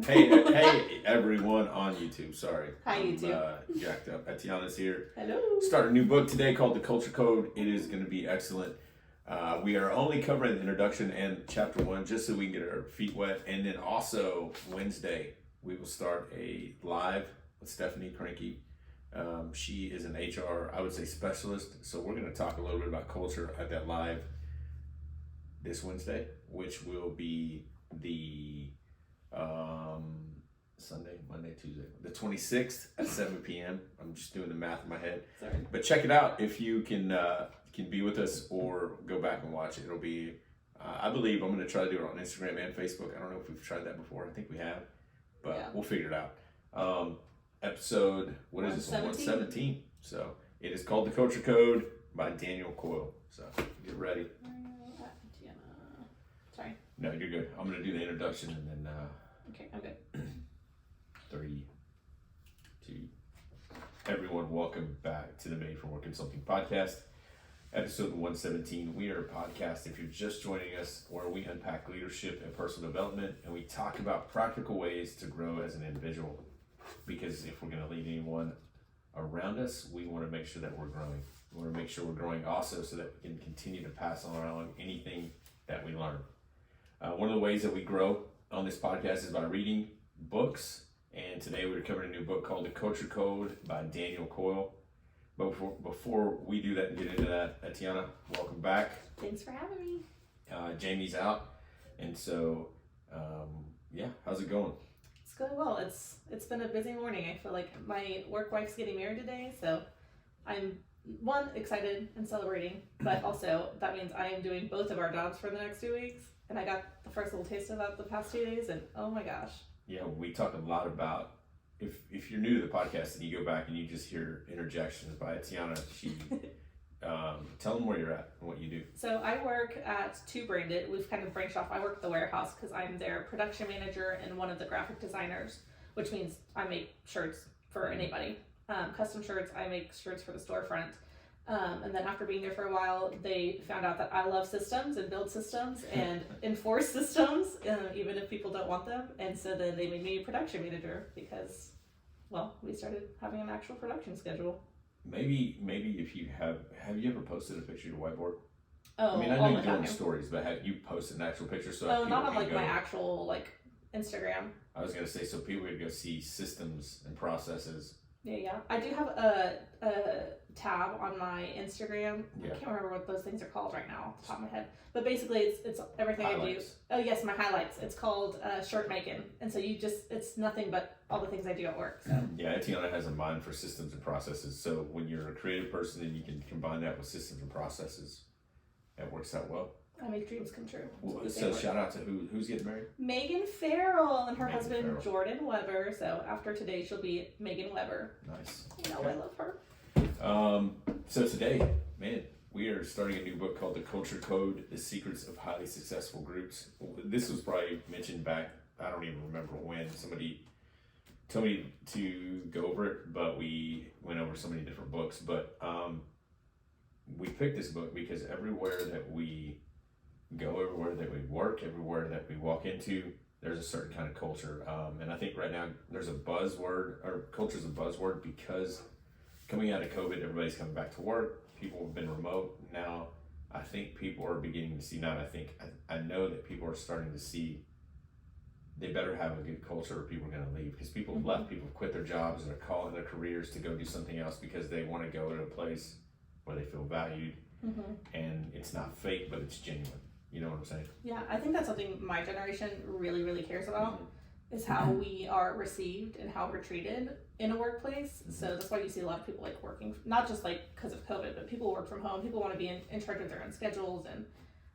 Hey, everyone on YouTube. Sorry. Hi, YouTube. Jacked up. Etiana's here. Hello. Start a new book today called The Culture Code. It is going to be excellent. We are only covering the introduction and chapter 1 just so we can get our feet wet. And then also Wednesday, we will start a live with Stephanie Cranky. She is an HR, I would say, specialist. So we're going to talk a little bit about culture at that live this Wednesday, which will be the Sunday, Monday, Tuesday, the 26th at 7 p.m. I'm just doing the math in my head. Sorry. But check it out if you can be with us or go back and watch it. It'll be, I believe I'm going to try to do it on Instagram and Facebook. I don't know if we've tried that before. I think we have, but we'll figure it out. Episode, what is this one? 117. So it is called The Culture Code by Daniel Coyle. So get ready. Etiana. Sorry. No, you're good. I'm going to do the introduction and then Okay, I'm good. 3, 2. Everyone, welcome back to the Made for Work Consulting Podcast, episode 117. We are a podcast, if you're just joining us, where we unpack leadership and personal development, and we talk about practical ways to grow as an individual. Because if we're going to lead anyone around us, we want to make sure that we're growing. We want to make sure we're growing also so that we can continue to pass on anything that we learn. One of the ways that we grow on this podcast is by reading books. And today we're covering a new book called The Culture Code by Daniel Coyle. But before we do that and get into that, Etiana, welcome back. Thanks for having me. Jamie's out. And so, how's it going? It's going well. It's been a busy morning. I feel like my work wife's getting married today, so I'm excited and celebrating, but also that means I am doing both of our jobs for the next 2 weeks. And I got the first little taste of that the past 2 days, and oh my gosh. Yeah, we talk a lot about, if you're new to the podcast and you go back and you just hear interjections by Etiana, she, tell them where you're at and what you do. So I work at Two Branded. We've kind of branched off. I work at the warehouse because I'm their production manager and one of the graphic designers, which means I make shirts for anybody. Custom shirts, I make shirts for the storefront. And then after being there for a while, they found out that I love systems and build systems and enforce systems, even if people don't want them. And so then they made me a production manager because, we started having an actual production schedule. Maybe if you have you ever posted a picture of your whiteboard? Oh, I mean, I know you're doing stories, but have you posted an actual picture? So not on my actual Instagram. I was gonna say so people would go see systems and processes. Yeah. I do have a tab on my Instagram. I can't remember what those things are called right now off the top of my head. But basically, it's everything highlights. I do. Oh yes, my highlights. It's called shirt making, and so it's nothing but all the things I do at work. So. Yeah, Etiana has a mind for systems and processes. So when you're a creative person and you can combine that with systems and processes, it works out well. I make dreams come true. So shout out to who's getting married? Megan Farrell and her husband Jordan Weber. So after today, she'll be Megan Weber. Nice. I love her. So today, man, we are starting a new book called The Culture Code: The Secrets of Highly Successful Groups. This was probably mentioned back, I don't even remember when, somebody told me to go over it, but we went over so many different books. But we picked this book because everywhere that we go, everywhere that we work, everywhere that we walk into, there's a certain kind of culture. And I think right now there's a buzzword, or culture's a buzzword, because coming out of COVID, everybody's coming back to work. People have been remote. Now, I think people are beginning to see, I know that people are starting to see they better have a good culture or people are going to leave, because people have left, people have quit their jobs and they're calling their careers to go do something else because they want to go to a place where they feel valued. And it's not fake, but it's genuine. You know what I'm saying? Yeah, I think that's something my generation really, really cares about, is how we are received and how we're treated in a workplace. So that's why you see a lot of people working, not just because of COVID, but people work from home. People want to be in charge of their own schedules. And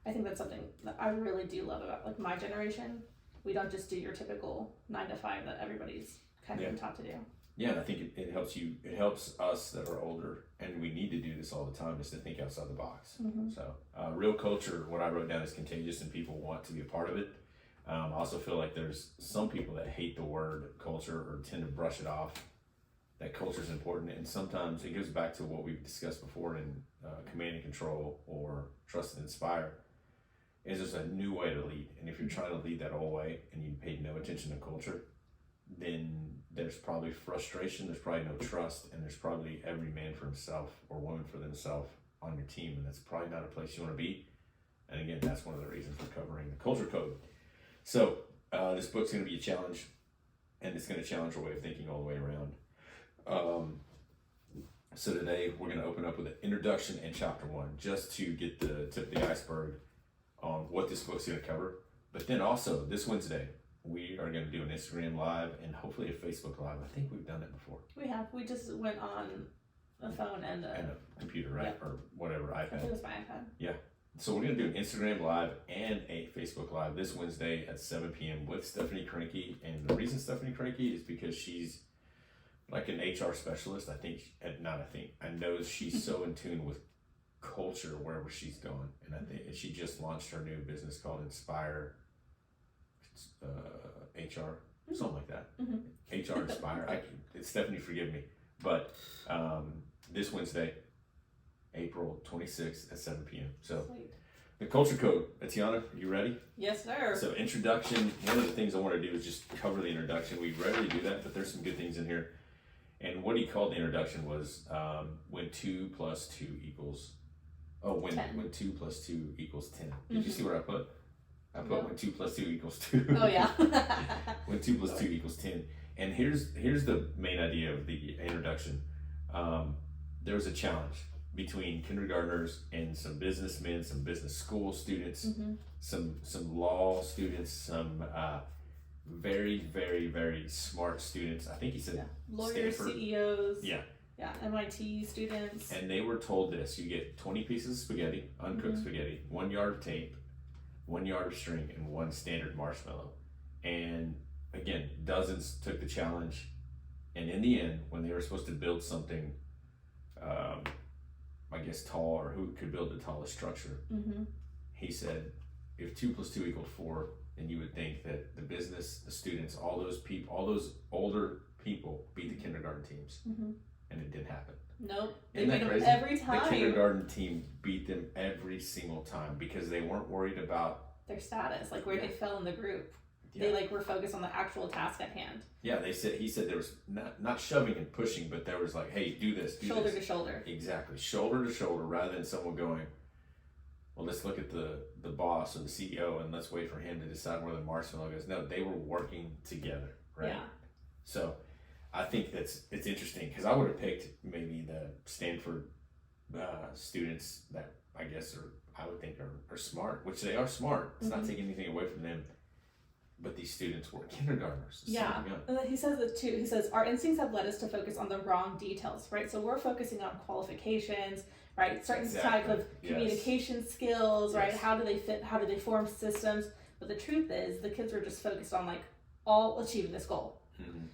I think that's something that I really do love about my generation. We don't just do your typical 9 to 5 that everybody's kind of been taught to do. Yeah, and I think it helps us that are older, and we need to do this all the time, is to think outside the box. So real culture, what I wrote down, is contagious and people want to be a part of it. I also feel like there's some people that hate the word culture or tend to brush it off, that culture is important. And sometimes it goes back to what we've discussed before in Command and Control or Trust and Inspire. is there's a new way to lead. And if you're trying to lead that old way and you paid no attention to culture, then there's probably frustration, there's probably no trust, and there's probably every man for himself or woman for themselves on your team, and that's probably not a place you want to be. And again, that's one of the reasons for covering the culture code. So this book's going to be a challenge, and it's going to challenge our way of thinking all the way around. So today we're going to open up with an introduction and chapter 1, just to get the tip of the iceberg on what this book's going to cover. But then also this Wednesday, we are going to do an Instagram live and hopefully a Facebook live. I think we've done it before. We have. We just went on a phone and a computer, right? Yep. Or whatever, iPad. I think it was my iPad. Yeah. So we're going to do an Instagram live and a Facebook live this Wednesday at 7 p.m. with Stephanie Cranky. And the reason Stephanie Cranky is because she's like an HR specialist. I know she's so in tune with culture wherever she's going. And I think she just launched her new business called Inspire HR, something like that. HR Inspire. Stephanie, forgive me. But this Wednesday, April 26th at 7 p.m. So Sweet. The culture code. Etiana, are you ready? Yes, sir. So introduction, one of the things I want to do is just cover the introduction. We rarely do that, but there's some good things in here. And what he called the introduction was when 2 plus 2 equals, when 2 plus 2 equals 10. Did you see what I put? I put when 2 plus 2 equals 2. Oh yeah. When 2 plus 2 equals 10. And here's the main idea of the introduction. There was a challenge between kindergartners and some businessmen, some business school students, some law students, some very, very, very smart students. I think he said lawyers, Stanford. CEOs. Yeah. Yeah, MIT students. And they were told this: you get 20 pieces of spaghetti, uncooked spaghetti, 1 yard of tape, 1 yard of string, and 1 standard marshmallow. And again, dozens took the challenge. And in the end, when they were supposed to build something, I guess tall, or who could build the tallest structure, he said, if 2 plus 2 equals 4, then you would think that the business, the students, all those people, all those older people beat the kindergarten teams. And it didn't happen. Nope. They Isn't that beat them crazy? every time. The kindergarten team beat them every single time because they weren't worried about their status, like where they fell in the group. Yeah. They were focused on the actual task at hand. Yeah, he said there was not shoving and pushing, but there was like, hey, do this, shoulder to shoulder. Exactly, shoulder to shoulder, rather than someone going, well, let's look at the boss or the CEO and let's wait for him to decide where the marshmallow goes. No, they were working together, right? Yeah. So I think it's interesting because I would have picked maybe the Stanford students that I guess I would think are smart, which they are smart. It's not taking anything away from them. But these students were kindergartners. Yeah, and he says it too. He says, our instincts have led us to focus on the wrong details, right? So we're focusing on qualifications, right? Certain type of communication skills, right? How do they fit? How do they form systems? But the truth is, the kids were just focused on like all achieving this goal,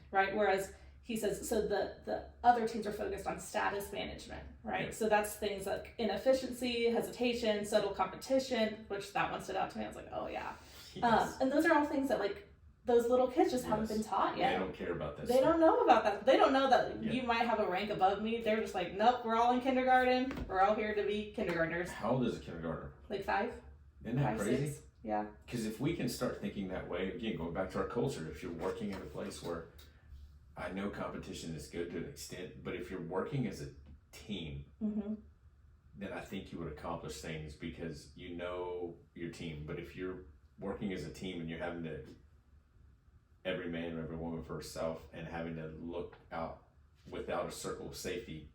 right? Whereas he says, so the other teams are focused on status management, right? Yeah. So that's things like inefficiency, hesitation, subtle competition, which that one stood out to me. I was like, oh yeah. Yes. And those are all things that like those little kids just haven't been taught yet. They don't care about that. They don't know about that. They don't know that you might have a rank above me. They're just like, nope, we're all in kindergarten. We're all here to be kindergartners. How old is a kindergartner? Like 5. Isn't that 5, crazy? 6. Yeah. Because if we can start thinking that way, again, going back to our culture, if you're working at a place where I know competition is good to an extent, but if you're working as a team, then I think you would accomplish things because you know your team. But if you're working as a team and you're having to every man or every woman for herself and having to look out without a circle of safety,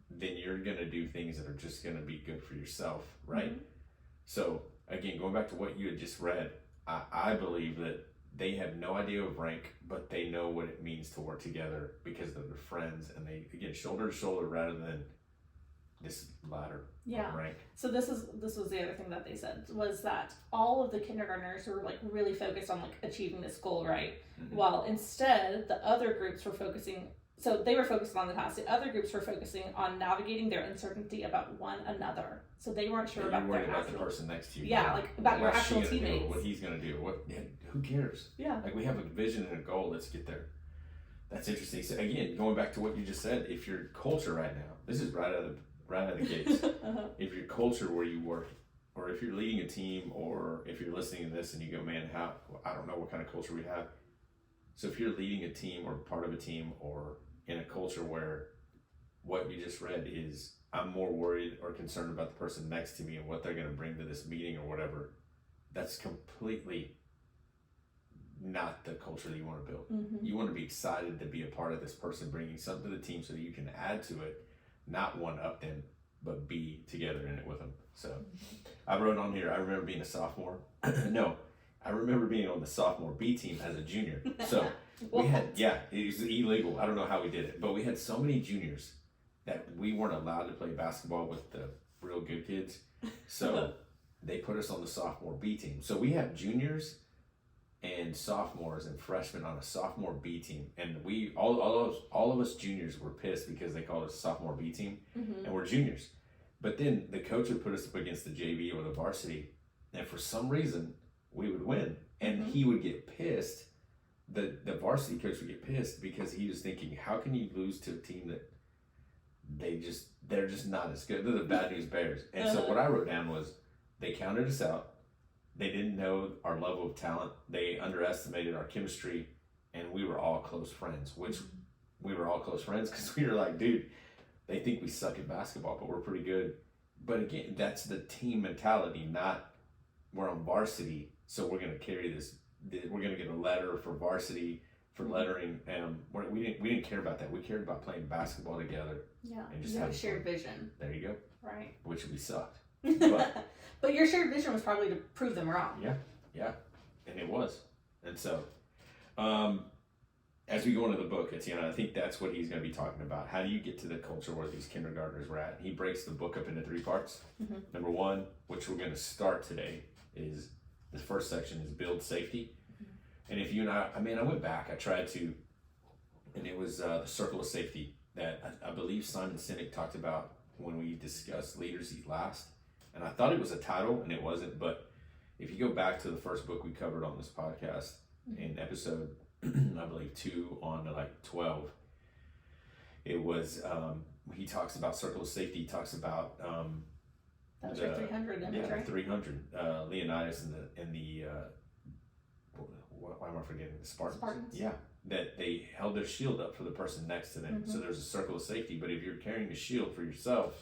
then you're going to do things that are just going to be good for yourself, right? So again, going back to what you had just read, I believe that they have no idea of rank, but they know what it means to work together because they're friends, and they, again, shoulder to shoulder rather than this ladder rank. So this was the other thing that they said was that all of the kindergartners were like really focused on like achieving this goal, right? While instead the other groups were focusing, so they were focused on the task. The other groups were focusing on navigating their uncertainty about one another. So they weren't sure about their about the person next to you. Yeah, like about your actual teammates. What he's gonna do. Who cares? Yeah. Like we have a vision and a goal. Let's get there. That's interesting. So again, going back to what you just said, if your culture right now, this is right out of the gates. If your culture where you work or if you're leading a team, or if you're listening to this and you go, man, I don't know what kind of culture we have. So if you're leading a team or part of a team or in a culture where what you just read is, I'm more worried or concerned about the person next to me and what they're going to bring to this meeting or whatever, that's completely not the culture that you want to build. You want to be excited to be a part of this person bringing something to the team so that you can add to it, not one up them, but be together in it with them. So I wrote on here, I remember being a sophomore. No, I remember being on the sophomore B team as a junior. So we had, it was illegal. I don't know how we did it, but we had so many juniors that we weren't allowed to play basketball with the real good kids. So they put us on the sophomore B team. So we have juniors and sophomores and freshmen on a sophomore B team. And we, all of us juniors were pissed because they called us a sophomore B team and we're juniors. But then the coach would put us up against the JV or the varsity, and for some reason we would win. And he would get pissed. The varsity coach would get pissed because he was thinking, how can you lose to a team that they're just not as good? They're the bad news bears. And so what I wrote down was, they counted us out. They didn't know our level of talent. They underestimated our chemistry, and we were all close friends, which we were all close friends because we were like, dude, they think we suck at basketball, but we're pretty good. But again, that's the team mentality, not we're on varsity, so we're going to carry this. We're going to get a letter for varsity for lettering, and we didn't care about that. We cared about playing basketball together. Yeah, and just you have a having shared fun. vision. There you go. Right. Which we sucked. But your shared vision was probably to prove them wrong. Yeah, and it was. And so, as we go into the book, Etiana, I think that's what he's going to be talking about. How do you get to the culture where these kindergartners were at? He breaks the book up into 3 parts. Number 1, which we're going to start today, is the first section is build safety. And if you and I went back, I tried to, and it was the circle of safety that I believe Simon Sinek talked about when we discussed Leaders Eat Last. And I thought it was a title, and it wasn't. But if you go back to the first book we covered on this podcast in episode, I believe 2 on to like 12, it was, he talks about circle of safety. He talks about that was your 300 image, right? 300. Leonidas and the why am I forgetting? The Spartans. Yeah, that they held their shield up for the person next to them. So there's a circle of safety. But if you're carrying a shield for yourself,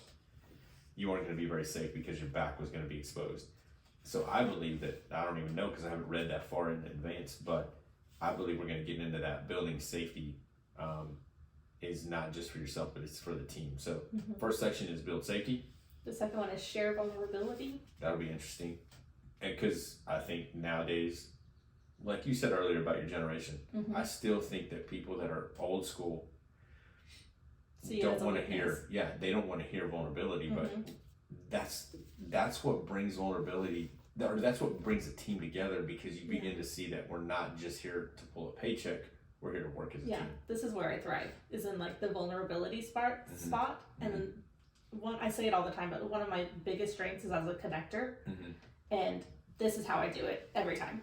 you aren't going to be very safe because your back was going to be exposed. So I believe that, I don't even know because I haven't read that far in advance, but I believe we're going to get into that. Building safety is not just for yourself, but it's for the team. So first section is build safety. The second one is share vulnerability. That'll be interesting. Because I think nowadays, like you said earlier about your generation, I still think that people that are old school don't want to hear, they don't want to hear vulnerability, but that's what brings vulnerability, or that's what brings a team together, because you begin to see that we're not just here to pull a paycheck, we're here to work as a team. This is where I thrive, is in like the vulnerability spot, and then I say it all the time, but one of my biggest strengths is as a connector, and this is how I do it every time,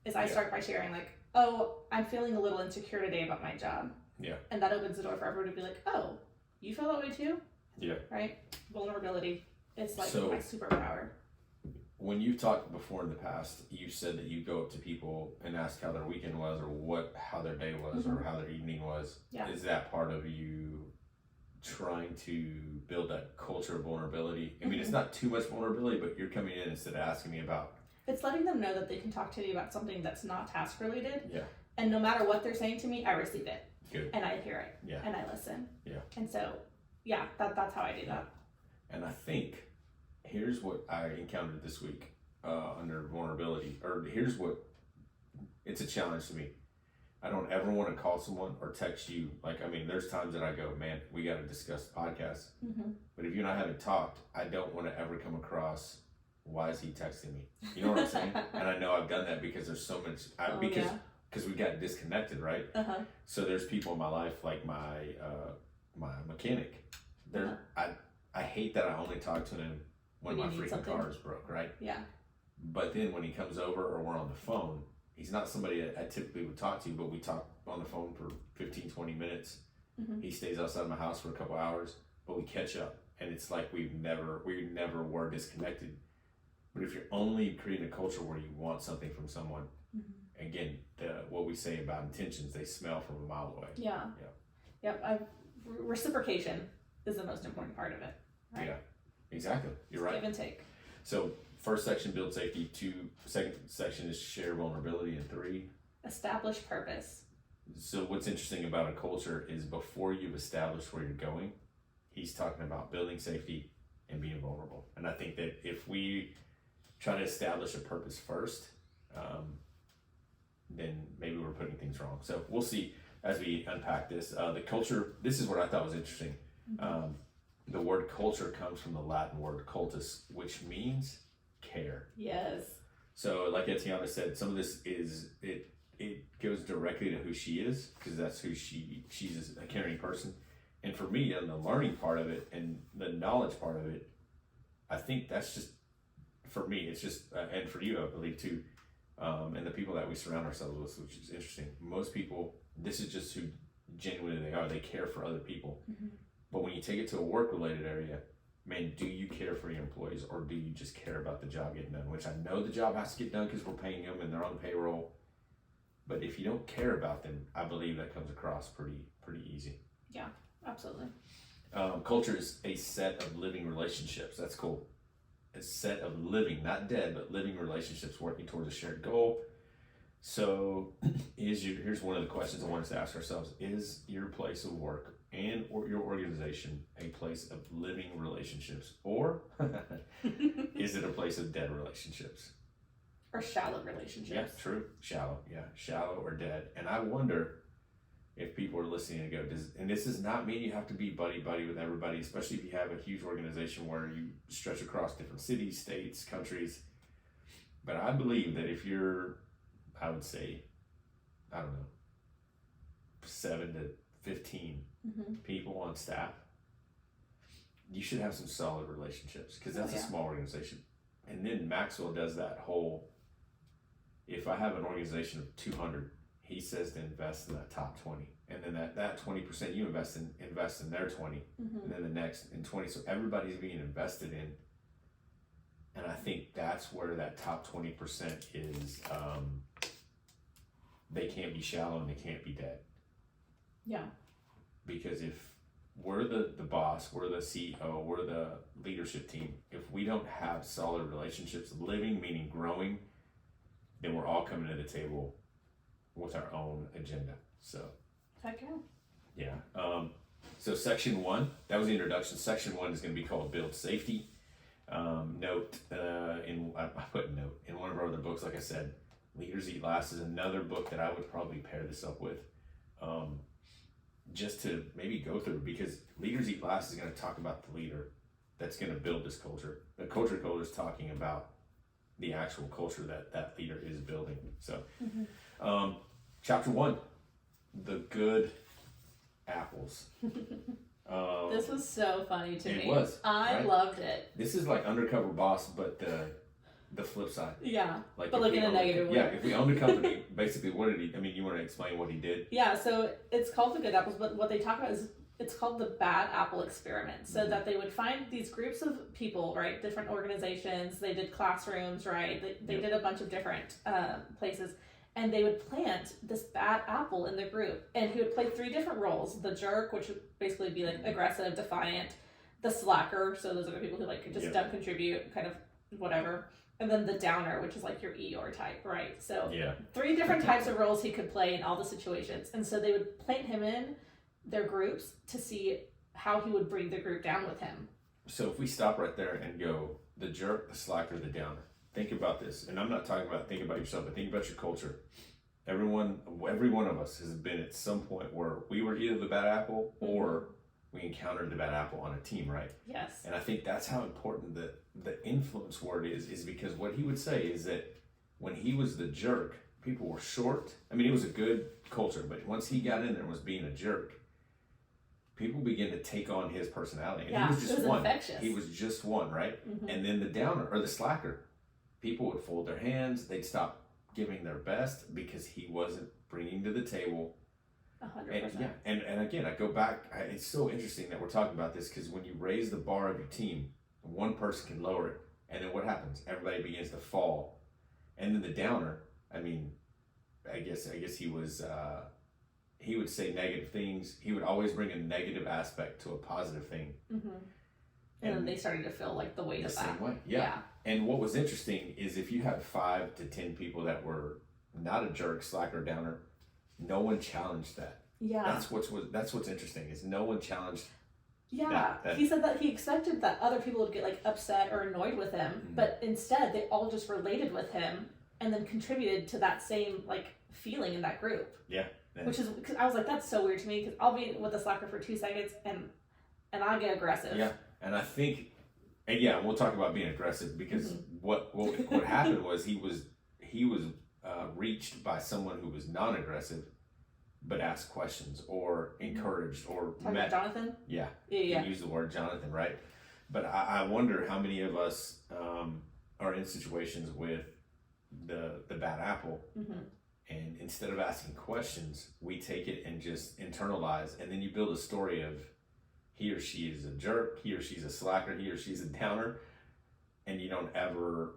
is I start by sharing like, oh, I'm feeling a little insecure today about my job. Yeah. And that opens the door for everyone to be like, oh, you feel that way too? Yeah. Right? Vulnerability. It's like So, my superpower. When you've talked before in the past, you said that you go up to people and ask how their weekend was, or how their day was, or how their evening was. Yeah. Is that part of you trying to build that culture of vulnerability? I mean, it's not too much vulnerability, but you're coming in instead of asking me about. It's letting them know that they can talk to me about something that's not task related. Yeah. And no matter what they're saying to me, I receive it. Good. And I hear it. Yeah. And I listen. Yeah. And so, that's how I do that. And I think here's what I encountered this week under vulnerability, or here's what, it's a challenge to me. I don't ever want to call someone or text you. Like, I mean, there's times that I go, man, we got to discuss the podcast. But if you and I haven't talked, I don't want to ever come across, why is he texting me? You know what I'm saying? And I know I've done that because there's so much, because we got disconnected, right? So there's people in my life, like my mechanic. I hate that I only talk to him when my freaking car is broke, right? Yeah. But then when he comes over or we're on the phone, he's not somebody that I typically would talk to, but we talk on the phone for 15, 20 minutes. He stays outside my house for a couple hours, but we catch up. And it's like we never were disconnected. But if you're only creating a culture where you want something from someone, again, what we say about intentions, they smell from a mile away. Yeah. Yep. Reciprocation is the most important part of it. Right? Yeah, exactly. You're right. Give and take. So first section, build safety. Second section is share vulnerability. And 3, establish purpose. So what's interesting about a culture is before you've established where you're going, he's talking about building safety and being vulnerable. And I think that if we try to establish a purpose first, then maybe we're putting things wrong. So we'll see as we unpack this. The culture, this is what I thought was interesting. The word culture comes from the Latin word cultus, which means care. Yes. So like Etiana said, some of this is, it goes directly to who she is, because that's who she's a caring person. And for me, on the learning part of it and the knowledge part of it, I think that's just, for me, it's just, and for you, I believe too, and the people that we surround ourselves with, which is interesting. Most people, this is just who genuinely they are. They care for other people. But when you take it to a work-related area, man, do you care for your employees, or do you just care about the job getting done? Which I know the job has to get done because we're paying them and they're on payroll. But if you don't care about them, I believe that comes across pretty easy. Yeah, absolutely. Culture is a set of living relationships. That's cool. A set of living, not dead, but living relationships working towards a shared goal. So here's one of the questions I want us to ask ourselves. Is your place of work or your organization a place of living relationships, or is it a place of dead relationships? Or shallow relationships. Yeah, true. Shallow. Yeah, shallow or dead. And I wonder if people are listening and go, and this does not mean you have to be buddy with everybody, especially if you have a huge organization where you stretch across different cities, states, countries. But I believe that if you're, I would say, I don't know, 7 to 15 people on staff, you should have some solid relationships, because that's a small organization. And then Maxwell does that whole, if I have an organization of 200, he says to invest in that top 20. And then that 20% you invest in their 20, and then the next in 20. So everybody's being invested in. And I think that's where that top 20% is, they can't be shallow and they can't be dead. Yeah. Because if we're the boss, we're the CEO, we're the leadership team, if we don't have solid relationships, living meaning growing, then we're all coming to the table with our own agenda. So heck yeah. So section 1, that was the introduction. Section 1 is going to be called Build Safety. I put note in one of our other books, like I said, Leaders Eat Last is another book that I would probably pair this up with, just to maybe go through, because Leaders Eat Last is going to talk about the leader that's going to build this culture. The culture code is talking about the actual culture that leader is building. So chapter 1, the good apples. This was so funny to me. It was. I loved it. This is like Undercover Boss, but the flip side. Yeah. Like, but like in a negative way. Yeah, if we owned a company, basically what did he, you want to explain what he did? Yeah, so it's called the good apples, but what they talk about is, it's called the bad apple experiment. So that they would find these groups of people, right? Different organizations. They did classrooms, right? They did a bunch of different places. And they would plant this bad apple in the group. And he would play 3 different roles. The jerk, which would basically be like aggressive, defiant. The slacker, so those are the people who like just don't contribute, kind of whatever. And then the downer, which is like your Eeyore type, right? So 3 different types of roles he could play in all the situations. And so they would plant him in their groups to see how he would bring the group down with him. So if we stop right there and go, the jerk, the slacker, the downer. Think about this, and I'm not talking about think about yourself, but think about your culture. Every one of us has been at some point where we were either the bad apple or we encountered the bad apple on a team, right? Yes. And I think that's how important the influence word is because what he would say is that when he was the jerk, people were short. I mean, it was a good culture, but once he got in there and was being a jerk, people began to take on his personality. And he was just one. Infectious. He was just one, right? And then the downer or the slacker, people would fold their hands. They'd stop giving their best because he wasn't bringing to the table. 100%. And again, I go back. It's so interesting that we're talking about this because when you raise the bar of your team, one person can lower it, And then what happens? Everybody begins to fall. And then the downer, I mean, I guess he was, he would say negative things. He would always bring a negative aspect to a positive thing. Mm-hmm. And then they started to feel like the weight of that. The same way, yeah. And what was interesting is if you had 5 to 10 people that were not a jerk, slacker, downer, no one challenged that. Yeah. That's what's interesting is no one challenged. Yeah, that. He said that he expected that other people would get like upset or annoyed with him, but instead they all just related with him and then contributed to that same like feeling in that group. Yeah. Which is, because I was like, that's so weird to me, because I'll be with a slacker for 2 seconds and I get aggressive. Yeah, and I think, and yeah, we'll talk about being aggressive because what happened was he was reached by someone who was non-aggressive, but asked questions or encouraged or Talking about Jonathan? Yeah. Yeah. You use the word Jonathan, right? But I wonder how many of us are in situations with the bad apple. And instead of asking questions, we take it and just internalize. And then you build a story of he or she is a jerk, he or she's a slacker, he or she's a downer. And you don't ever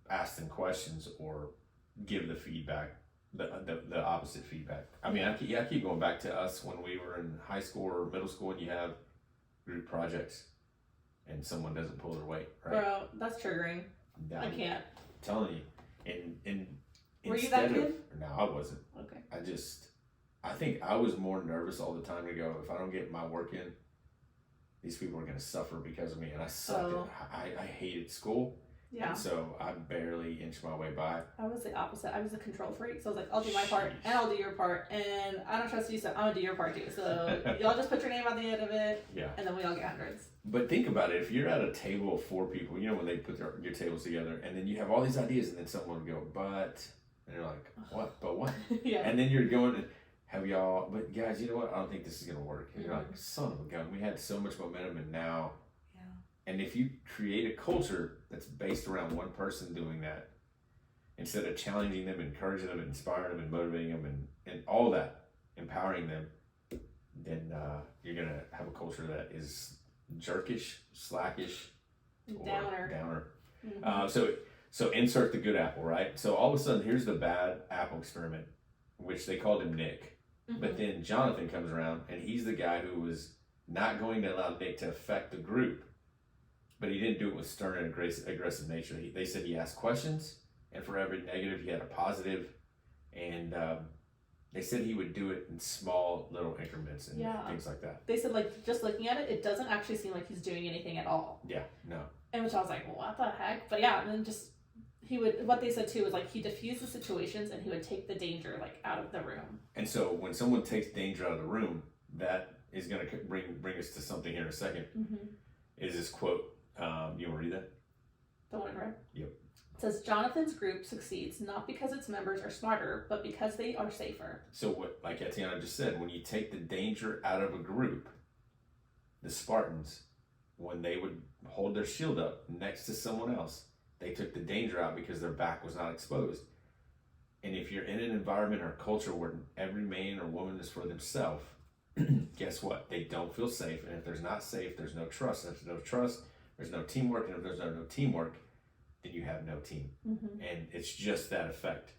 ask them questions or give the feedback, the opposite feedback. I mean, I keep going back to us when we were in high school or middle school and you have group projects and someone doesn't pull their weight, right? Bro, that's triggering. I can't. I'm telling you. And were you that kid? No, I wasn't. Okay. I think I was more nervous all the time to go, if I don't get my work in, these people are going to suffer because of me. And I sucked it. I hated school. Yeah. And so I barely inched my way by. I was the opposite. I was a control freak. So I was like, I'll do my part and I'll do your part. And I don't trust you, so I'm going to do your part too. So y'all just put your name on the end of it. Yeah. And then we all get hundreds. But think about it. If you're at a table of 4 people, you know, when they put your tables together and then you have all these ideas and then someone will go, but... And you're like, what? But what? Yeah. And then you're going, have y'all, but guys, you know what? I don't think this is going to work. And you're like, son of a gun. We had so much momentum and now. Yeah. And if you create a culture that's based around one person doing that, instead of challenging them, encouraging them, inspiring them, and motivating them, and all that, empowering them, then you're going to have a culture that is jerkish, slackish, or downer. So insert the good apple, right? So all of a sudden, here's the bad apple experiment, which they called him Nick. But then Jonathan comes around, and he's the guy who was not going to allow Nick to affect the group. But he didn't do it with stern and aggressive nature. They said he asked questions, and for every negative, he had a positive. And they said he would do it in small little increments and things like that. They said, like, just looking at it, it doesn't actually seem like he's doing anything at all. Yeah, no. And which I was like, well, what the heck? But yeah, and then just... what they said too was like he diffused the situations and he would take the danger like out of the room. And so when someone takes danger out of the room, that is going to bring us to something here in a second. Is this quote? You want to read that? The one in red? Yep. It says, Jonathan's group succeeds not because its members are smarter, but because they are safer. So what, like Etiana just said, when you take the danger out of a group, the Spartans, when they would hold their shield up next to someone else, they took the danger out because their back was not exposed. And if you're in an environment or culture where every man or woman is for themselves, guess what? They don't feel safe. And if there's not safe, there's no trust. And if there's no trust, there's no teamwork. And if there's no teamwork, then you have no team. And it's just that effect.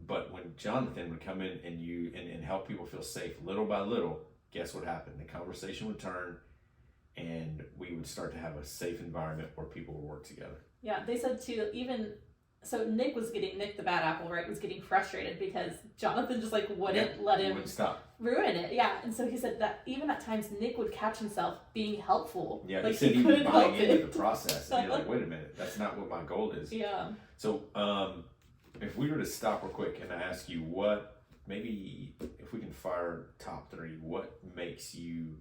But when Jonathan would come in and help people feel safe little by little, guess what happened? The conversation would turn and we would start to have a safe environment where people would work together. Yeah, they said too, so Nick the bad apple, right, was getting frustrated because Jonathan just like wouldn't let him ruin it. Yeah, and so he said that even at times Nick would catch himself being helpful. Yeah, like he said he was buying into the process. And you're like, wait a minute, that's not what my goal is. Yeah. So if we were to stop real quick and I ask you what, maybe if we can fire top 3, what makes you,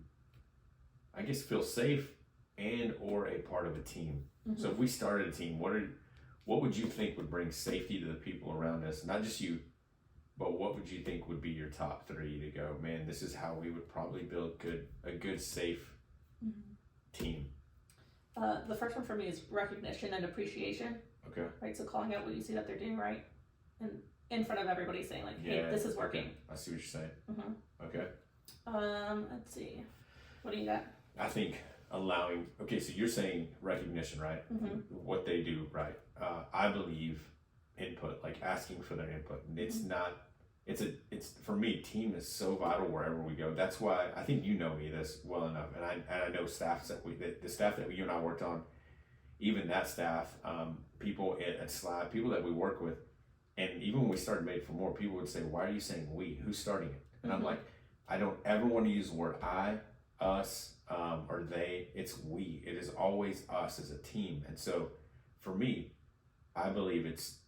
I guess, feel safe and or a part of a team? So if we started a team, what would you think would bring safety to the people around us? Not just you, but what would you think would be your top 3 to go, man, this is how we would probably build a good, safe team? The first one for me is recognition and appreciation. Okay. Right, so calling out what you see that they're doing right, and in front of everybody saying like, hey, this is working. Okay. I see what you're saying. Okay. Let's see. What do you got? I think allowing, okay, so you're saying recognition, right? What they do, right? I believe input, like asking for their input. And it's not, it's for me, team is so vital wherever we go. That's why I think you know me this well enough. And I know staffs that the staff that you and I worked on, even that staff, people at SLAB, people that we work with, and even when we started Made for More, people would say, why are you saying we? Who's starting it? And I'm like, I don't ever want to use the word I, us, or they. It's we. It is always us as a team. And so for me, I believe it's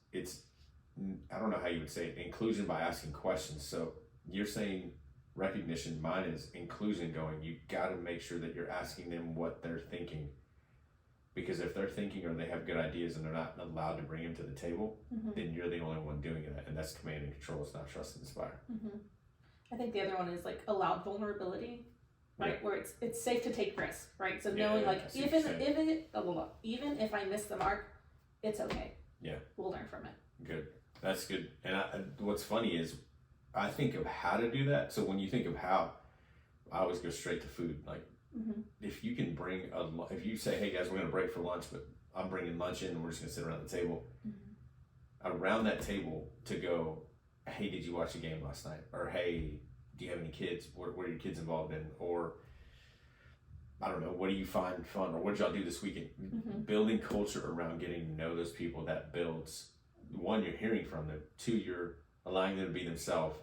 I don't know how you would say it, inclusion by asking questions. So you're saying recognition, mine is inclusion, going, you got to make sure that you're asking them what they're thinking. Because if they're thinking or they have good ideas and they're not allowed to bring them to the table, then you're the only one doing it. And that's command and control. It's not trust and inspire. I think the other one is like allowed vulnerability, right? Where it's safe to take risks, right? So knowing like even if I miss the mark, it's okay. Yeah, we'll learn from it. Good, that's good. And what's funny is I think of how to do that. So when you think of how, I always go straight to food. Like if you can bring if you say, hey guys, we're gonna break for lunch, but I'm bringing lunch in and we're just gonna sit around the table. Around that table to go, hey, did you watch the game last night? Or hey, do you have any kids? What are your kids involved in? Or I don't know, what do you find fun? Or what did y'all do this weekend? Building culture around getting to know those people, that builds, one, you're hearing from them, two, you're allowing them to be themselves,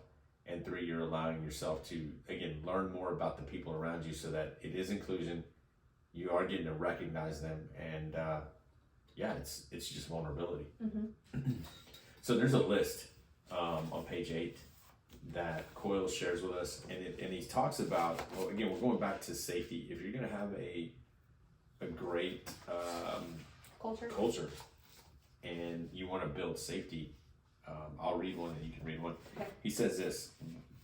and three, you're allowing yourself to, again, learn more about the people around you so that it is inclusion. You are getting to recognize them, and it's just vulnerability. So there's a list on page 8 that Coyle shares with us, and he talks about, well, again, we're going back to safety. If you're going to have a great culture and you want to build safety, I'll read one and you can read one. Okay. He says this,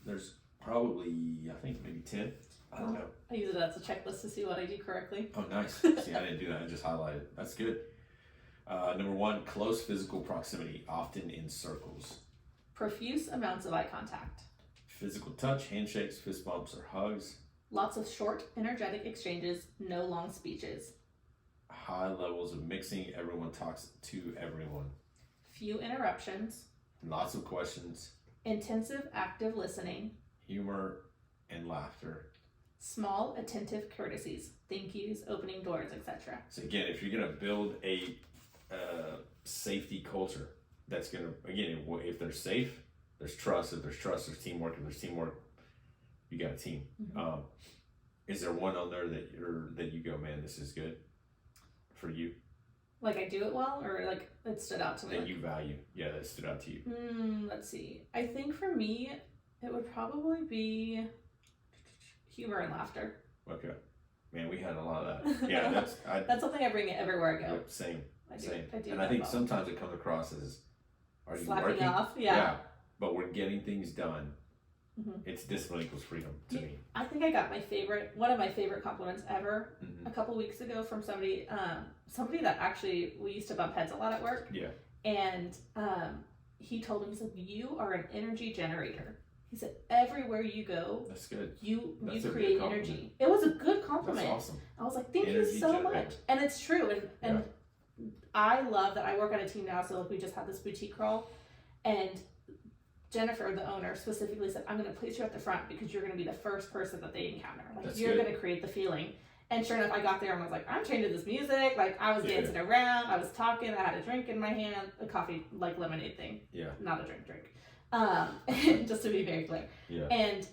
there's probably, I think maybe 10, I don't know. I use it as a checklist to see what I do correctly. Oh, nice. See, I didn't do that, I just highlighted. That's good. Number 1, close physical proximity, often in circles. Profuse amounts of eye contact. Physical touch, handshakes, fist bumps, or hugs. Lots of short, energetic exchanges, no long speeches. High levels of mixing, everyone talks to everyone. Few interruptions. Lots of questions. Intensive, active listening. Humor and laughter. Small, attentive courtesies. Thank yous, opening doors, etc. So again, if you're going to build a safety culture, that's going to, again, if they're safe, there's trust. If there's trust, there's teamwork. If there's teamwork, you got a team. Is there one on there that you go, man, this is good for you? Like I do it well, or like it stood out to me? That you value. Yeah, that stood out to you. Let's see. I think for me, it would probably be humor and laughter. Okay. Man, we had a lot of that. Yeah, that's something I bring everywhere I go. Yep, same. I do. And I think sometimes it comes across as, are you slapping working? Off? Yeah. But we're getting things done. It's discipline equals freedom to me. I think I got one of my favorite compliments ever a couple weeks ago from somebody that actually, we used to bump heads a lot at work. Yeah. And he told me, he said, you are an energy generator. He said, everywhere you go, that's good. You create energy. It was a good compliment. That's awesome. I was like, thank you so much. And it's true. And I love that I work on a team now. So like we just had this boutique crawl, and Jennifer, the owner, specifically said, I'm going to place you at the front because you're going to be the first person that they encounter. Like, that's you're going to create the feeling. And sure enough, I got there and was like, I'm changing this music. Like, I was dancing around. I was talking. I had a drink in my hand, a coffee, like lemonade thing. Yeah. Not a drink. Just to be very clear. Yeah. And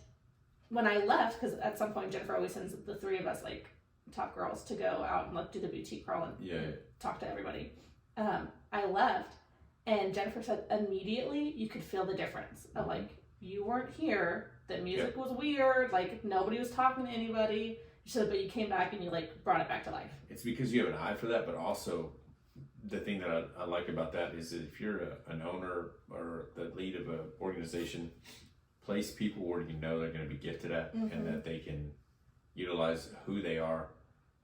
when I left, because at some point, Jennifer always sends the three of us, like, top girls to go out and, like, do the boutique crawl and talk to everybody. I left. And Jennifer said immediately you could feel the difference of like, you weren't here, the music was weird, like nobody was talking to anybody. She said, but you came back and you like brought it back to life. It's because you have an eye for that, but also the thing that I like about that is that if you're an owner or the lead of an organization, place people where you know they're going to be gifted at and that they can utilize who they are.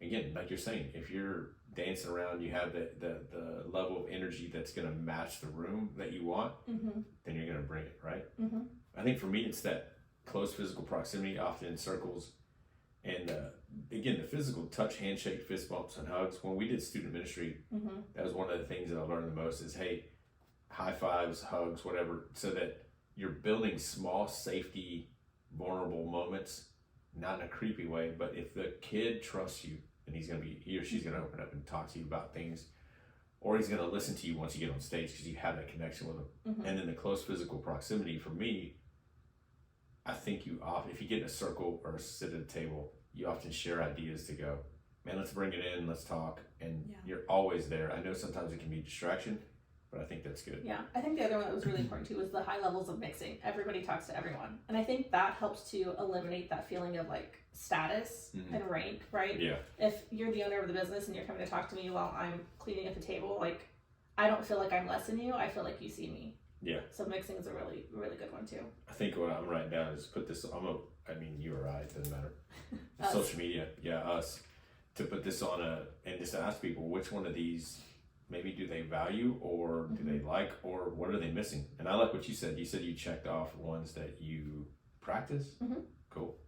Again, like you're saying, if you're dancing around, you have the level of energy that's going to match the room that you want, then you're going to bring it, right? I think for me, it's that close physical proximity, often in circles, And again, the physical touch, handshake, fist bumps, and hugs. When we did student ministry, that was one of the things that I learned the most is, hey, high fives, hugs, whatever, so that you're building small safety, vulnerable moments, not in a creepy way, but if the kid trusts you, then he or she's going to open up and talk to you about things, or he's going to listen to you once you get on stage because you have that connection with them. And then the close physical proximity, for me, I think if you get in a circle or sit at a table, you often share ideas to go, man, let's bring it in, let's talk, and you're always there. I know sometimes it can be a distraction, but I think that's good. Yeah, I think the other one that was really important too was the high levels of mixing. Everybody talks to everyone. And I think that helps to eliminate that feeling of like status and rank, right? Yeah. If you're the owner of the business and you're coming to talk to me while I'm cleaning at the table, like I don't feel like I'm less than you. I feel like you see me. Yeah. So mixing is a really, really good one too. I think what I'm writing down is put this, you or I, it doesn't matter. Social media, us, to put this on and just ask people which one of these maybe do they value or do they like, or what are they missing? And I like what you said. You said you checked off ones that you practice. Cool.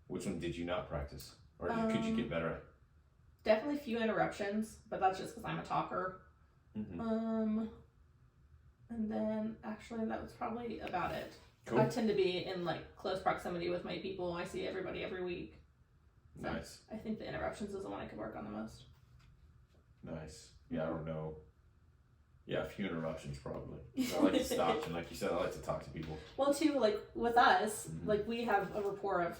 Which one did you not practice, or could you get better at? Definitely few interruptions, but that's just because I'm a talker. And then actually that was probably about it. Cool. I tend to be in like close proximity with my people. I see everybody every week. So nice. I think the interruptions is the one I could work on the most. Nice. Yeah, I don't know. Yeah, a few interruptions probably. I like to stop, and like you said, I like to talk to people. Well, too, like with us, like we have a rapport of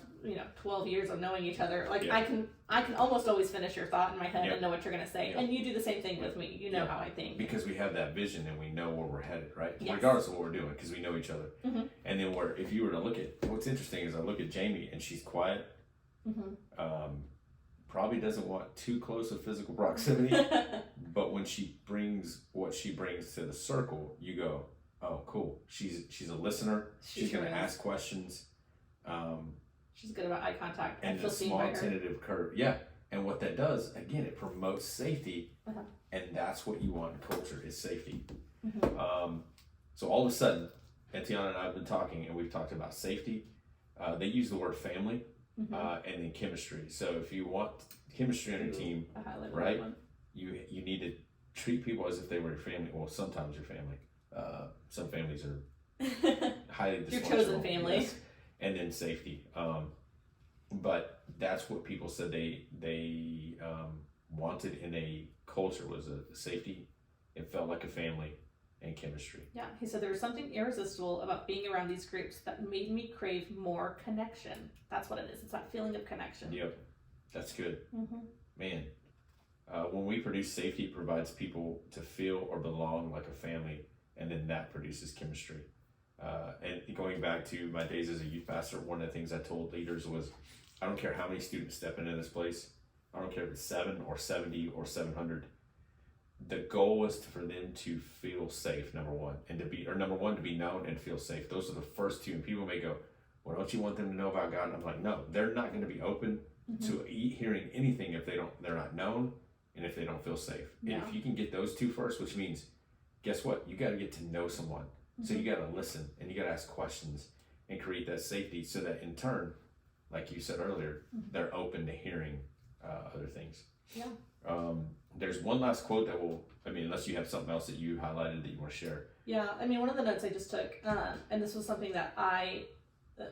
12 years of knowing each other. Like I can almost always finish your thought in my head and know what you're gonna say, and you do the same thing with me. You know how I think because we have that vision and we know where we're headed, right? Yes. Regardless of what we're doing, because we know each other. And then if you were to look at what's interesting is I look at Jamie and she's quiet. Probably doesn't want too close of physical proximity, but when she brings what she brings to the circle, you go, oh, cool. She's a listener. She's going to ask questions. She's good about eye contact. And the small tentative curve. Yeah. And what that does, again, it promotes safety. And that's what you want in culture is safety. So all of a sudden, Etiana and I have been talking, and we've talked about safety. They use the word family. And then chemistry. So if you want chemistry on your team, right, you need to treat people as if they were your family. Well, sometimes your family. Some families are highly dysfunctional. Your chosen family. Yes. And then safety. But that's what people said they wanted in a culture was a safety. It felt like a family. And chemistry. Yeah, he said there was something irresistible about being around these groups that made me crave more connection. That's what it is. It's that feeling of connection. Yep, that's good. Man, when we produce safety, it provides people to feel or belong like a family, and then that produces chemistry. And going back to my days as a youth pastor, one of the things I told leaders was, I don't care how many students step into this place. I don't care if it's 7 or 70 or 700. The goal was for them to feel safe, number one, to be known and feel safe. Those are the first two. And people may go, well, don't you want them to know about God? And I'm like, no, they're not going to be open to hearing anything if they're not known and if they don't feel safe. And if you can get those two first, which means, guess what? You got to get to know someone. So you got to listen and you got to ask questions and create that safety so that in turn, like you said earlier, they're open to hearing other things. Yeah. There's one last quote that unless you have something else that you highlighted that you want to share. Yeah, one of the notes I just took, and this was something that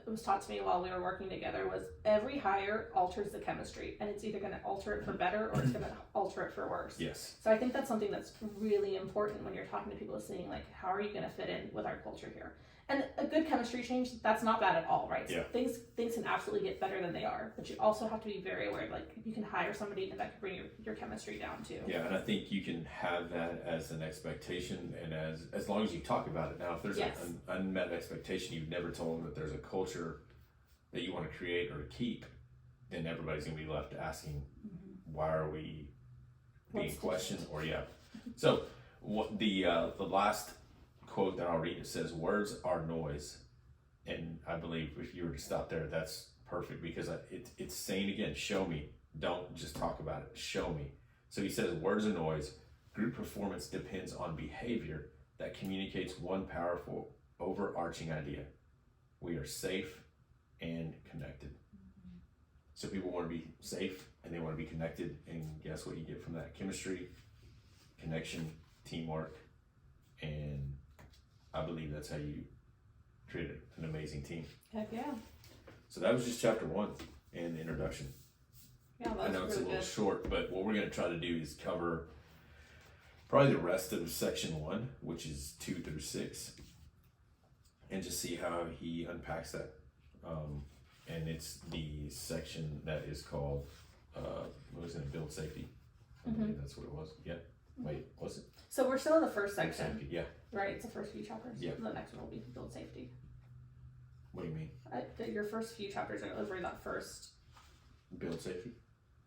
was taught to me while we were working together, was every hire alters the chemistry, and it's either going to alter it for better or it's going to alter it for worse. Yes. So I think that's something that's really important when you're talking to people, is seeing like, how are you going to fit in with our culture here? And a good chemistry change, that's not bad at all, right? So things can absolutely get better than they are, but you also have to be very aware, like you can hire somebody and that can bring your chemistry down too. Yeah, and I think you can have that as an expectation, and as long as you talk about it. Now, if there's an unmet expectation, you've never told them that there's a culture that you want to create or keep, then everybody's going to be left asking, why are we being questioned? Or So what the last quote that I'll read, it says, words are noise. And I believe if you were to stop there, that's perfect, because it's saying again, show me. Don't just talk about it, show me. So he says, words are noise. Group performance depends on behavior that communicates one powerful overarching idea. We are safe and connected. So people want to be safe and they want to be connected, and guess what you get from that? Chemistry, connection, teamwork, and I believe that's how you create an amazing team. Heck yeah. So that was just chapter 1 and the introduction. Yeah, I know it's a little short, but what we're going to try to do is cover probably the rest of section 1, which is 2 through 6, and just see how he unpacks that. And it's the section that is called, what was it, build safety. I believe that's what it was. Yeah. Wait, was it? So we're still in the first Build section. safety, yeah. Right, it's the first few chapters. Yeah. The next one will be build safety. What do you mean? Your first few chapters are over that first. Build safety?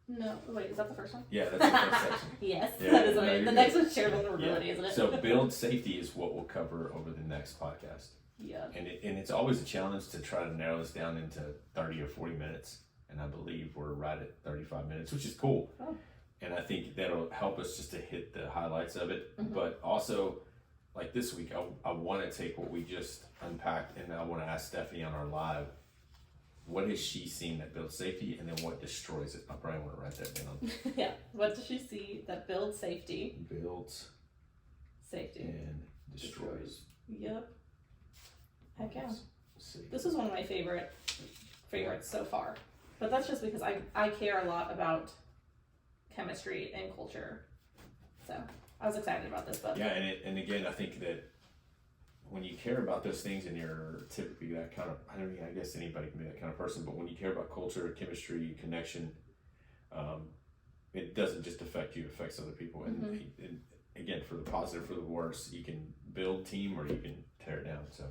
No, wait, is that the first one? Yeah, that's the first section. Yes, Yeah, that is no, amazing. you're The good. next one's shared vulnerability, isn't it? So build safety is what we'll cover over the next podcast. Yeah. And it's always a challenge to try to narrow this down into 30 or 40 minutes. And I believe we're right at 35 minutes, which is cool. Oh. And I think that'll help us just to hit the highlights of it. Mhm. But also, like this week, I want to take what we just unpacked and I want to ask Stephanie on our live, what has she seen that builds safety, and then what destroys it? I probably want to write that down. Yeah. What does she see that builds safety? Builds Safety. and destroys. Yep. Heck yeah. Safety. This was one of my favorites so far. But that's just because I care a lot about chemistry and culture. So I was excited about this book. Yeah, and again, I think that when you care about those things and you're typically that kind of, I guess anybody can be that kind of person, but when you care about culture, chemistry, connection, it doesn't just affect you, it affects other people. And again, for the positive, for the worse, you can build team or you can tear it down. So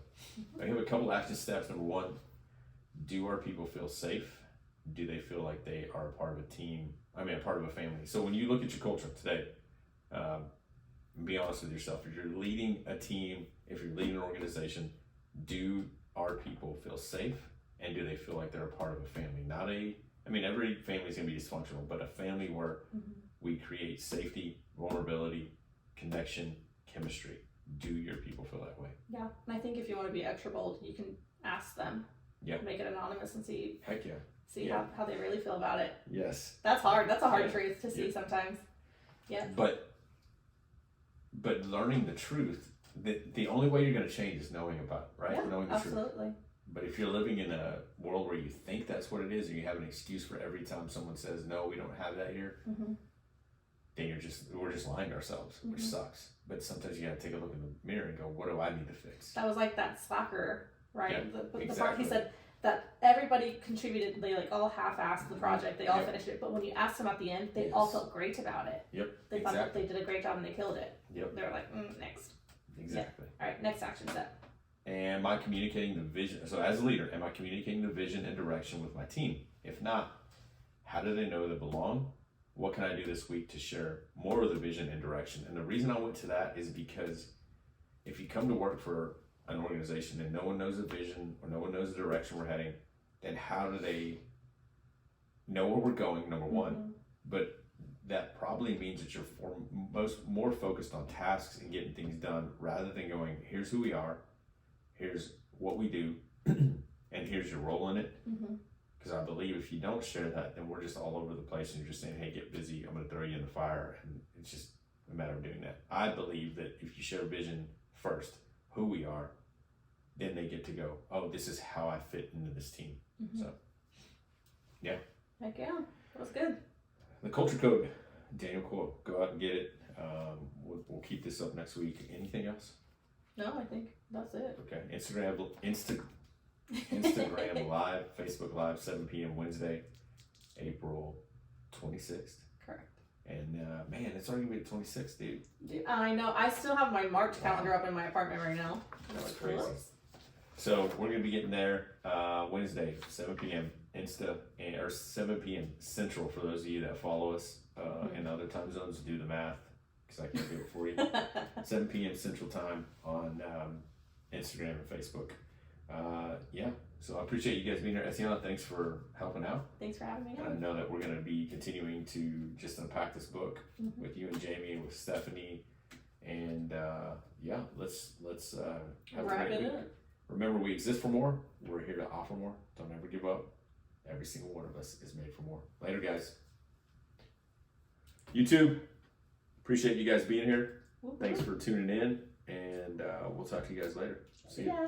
I have a couple action steps. Number 1, do our people feel safe? Do they feel like they are a part of a team? I mean, a part of a family. So when you look at your culture today, be honest with yourself. If you're leading a team, if you're leading an organization, do our people feel safe, and do they feel like they're a part of a family? Every family is going to be dysfunctional, but a family where we create safety, vulnerability, connection, chemistry. Do your people feel that way? Yeah, and I think if you want to be extra bold, you can ask them. Yeah. Make it anonymous and see Heck yeah. how they really feel about it. Yes. That's hard. That's a hard truth to see sometimes. Yeah. But learning the truth, the only way you're going to change is knowing about it, right? Yeah, Knowing the truth. absolutely. But if you're living in a world where you think that's what it is, and you have an excuse for every time someone says, no, we don't have that here, then we're just lying to ourselves, which sucks. But sometimes you got to take a look in the mirror and go, what do I need to fix? That was like that soccer, right? Yeah, The part exactly. he said that everybody contributed, they like all half-assed the project, they all finished it, but when you asked them at the end, they all felt great about it. Yep. They thought that they did a great job and they killed it. Yep. They were like, next. Exactly. All right, next action step. Am I communicating the vision? So as a leader, am I communicating the vision and direction with my team? If not, how do they know they belong? What can I do this week to share more of the vision and direction? And the reason I went to that is because if you come to work for an organization and no one knows the vision or no one knows the direction we're heading, then how do they know where we're going, number one? But that probably means that you're more focused on tasks and getting things done rather than going, here's who we are, here's what we do, and here's your role in it. Because I believe if you don't share that, then we're just all over the place and you're just saying, hey, get busy, I'm going to throw you in the fire. And it's just a matter of doing that. I believe that if you share vision first, who we are, then they get to go, oh, this is how I fit into this team. So, yeah. Heck yeah, that was good. The Culture Code, Daniel Coyle. Go out and get it. We'll keep this up next week. Anything else? No, I think that's it. Okay. Instagram Live, Facebook Live, 7 p.m. Wednesday, April 26th. Correct. And man, it's already going to be the 26th, dude. I know. I still have my March calendar up in my apartment right now. That's crazy. So we're going to be getting there Wednesday, 7 p.m. or 7 p.m. Central for those of you that follow us in other time zones. Do the math because I can't do it for you. 7 p.m. Central Time on Instagram and Facebook. Yeah, so I appreciate you guys being here. Etiana, thanks for helping out. Thanks for having me And I on. know that we're going to be continuing to just unpack this book with you and Jamie and with Stephanie. And yeah, let's have a Wrap great it week. up. Remember, we exist for more. We're here to offer more. Don't ever give up. Every single one of us is made for more. Later, guys. You too. Appreciate you guys being here. Thanks for tuning in, and we'll talk to you guys later. See ya. Yeah.